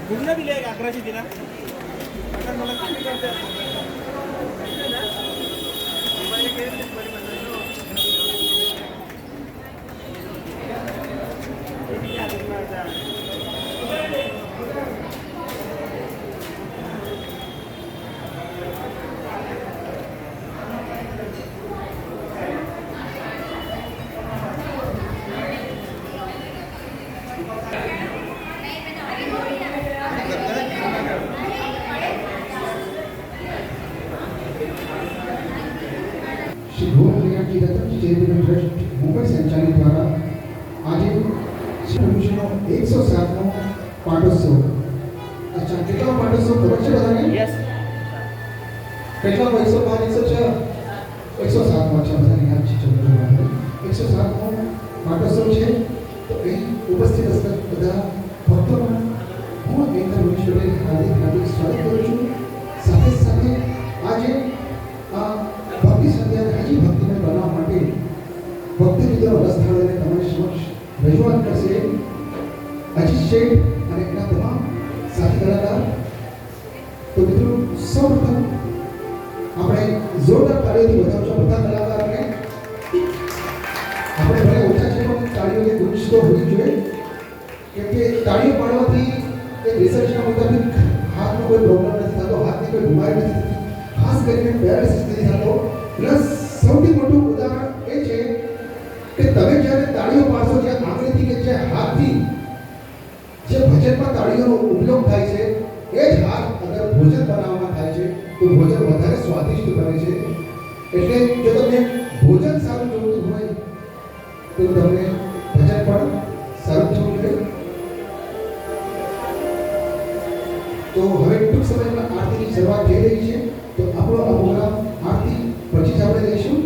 घूमना भी लेगा 11 दिन अगर मला किती करते श्री भुवन कल्याण की दत्तक चैरिटेबल ट्रस्ट मुंबई संचालित द्वारा आज शिवभूषणो 107નો પાટોત્સવ अच्छा કેટલો પાટોત્સવ ખબર છે બધાને यस કેટલો 105 107નો अच्छा બધાને યાદ છે ચલો 107નો પાટોત્સવ છે તો અહીં ઉપસ્થિત હશે બધા ભક્તોને હું એકતા મુનિશ્વરે હાર્દિક સ્વાગત કરું છું સાથે સાથે આજે આ ભક્તિ સંધ્યા હજી ભક્તિને બનાવવા માટે ભક્તિ મિત્રો રસધારને તમારી સમક્ષ રજૂઆત કરશે અજીત શેઠ અને એના તમામ સાથી કલાકાર તો મિત્રો સૌપ્રથમ આપણે જોરદાર તાળીઓથી વધાવશું બધા કલાકારોને આપણે ભલે ઓછા છે પણ તાળીઓની ગુંજ તો હોવી જોઈએ કેમ કે તાળીઓ પાડવાથી એ રિસર્ચના મુતાબિક હાથનો કોઈ પ્રોબ્લેમ નથી થતો હાથની કોઈ બીમારી નથી થતી ખાસ કરીને પેરાલિસિસ નથી થતો પ્લસ સૌથી મોટું ઉદાહરણ એ છે કે તમે જ્યારે તાળીઓ પાડશો જે આંગળીથી કે જે હાથથી જે ભજનમાં તાળીઓનો ઉપયોગ થાય છે એ જ હાથ અગર ભોજન બનાવવામાં થાય છે તો ભોજન વધારે સ્વાદિષ્ટ બને છે એટલે જો તમને ભોજન સારું જોઈતું હોય તો તમને ભજન પણ સારું જોવું જોઈએ તો હવે ટૂંક સમયમાં આરતીની શરૂઆત થઈ રહી છે તો આપણો આ પ્રોગ્રામ આરતી પછી જ આપણે લઈશું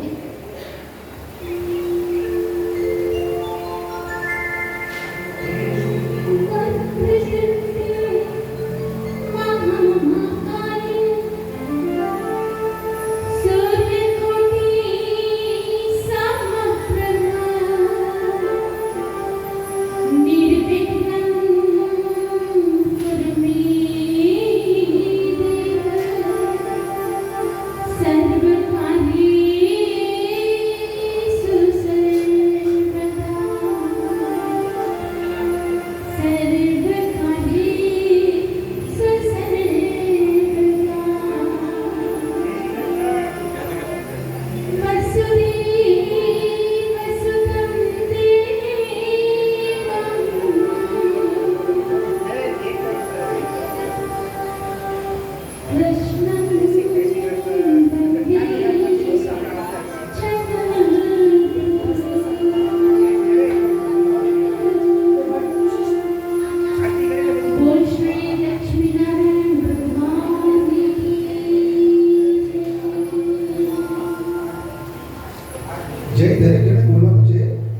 જય દરેક જણે બોલવાનું છે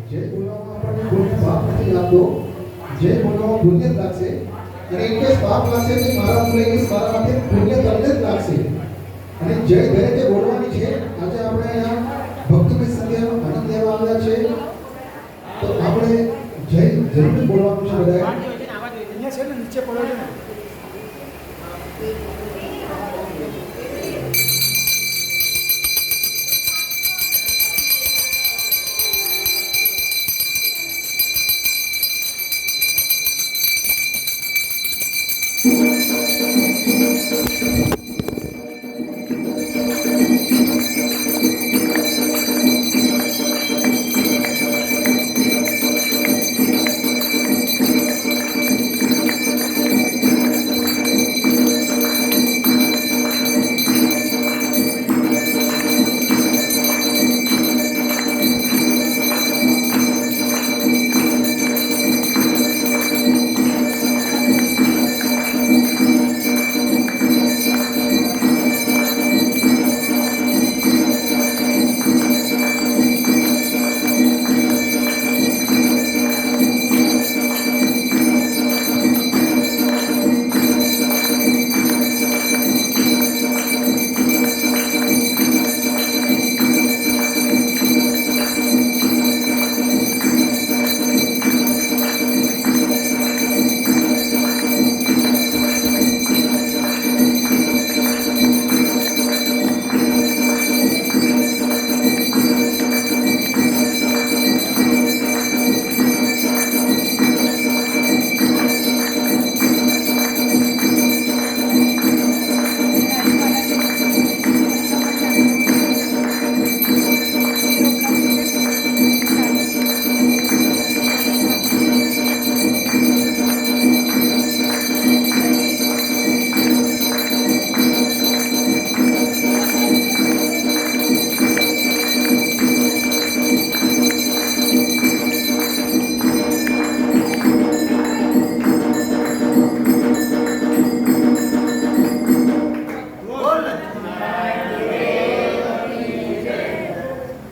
જય બોલવામાં આપણને કોઈ પાપ નથી લાગતો જય બોલવામાં પુણ્ય લાગશે અને એક કેસ પાપ લાગશે તો મારા હું લઈને મારા માટે પુણ્ય તમને જ લાગશે અને જય દરેકે બોલવાની છે આજે આપણે અહીંયા ભક્તિમય સંધ્યાનો આનંદ લેવા આવ્યા છે તો આપણે જય જરૂર બોલવાનું છે બધાએ અહીંયા છે ને નીચે પડ્યો છે ને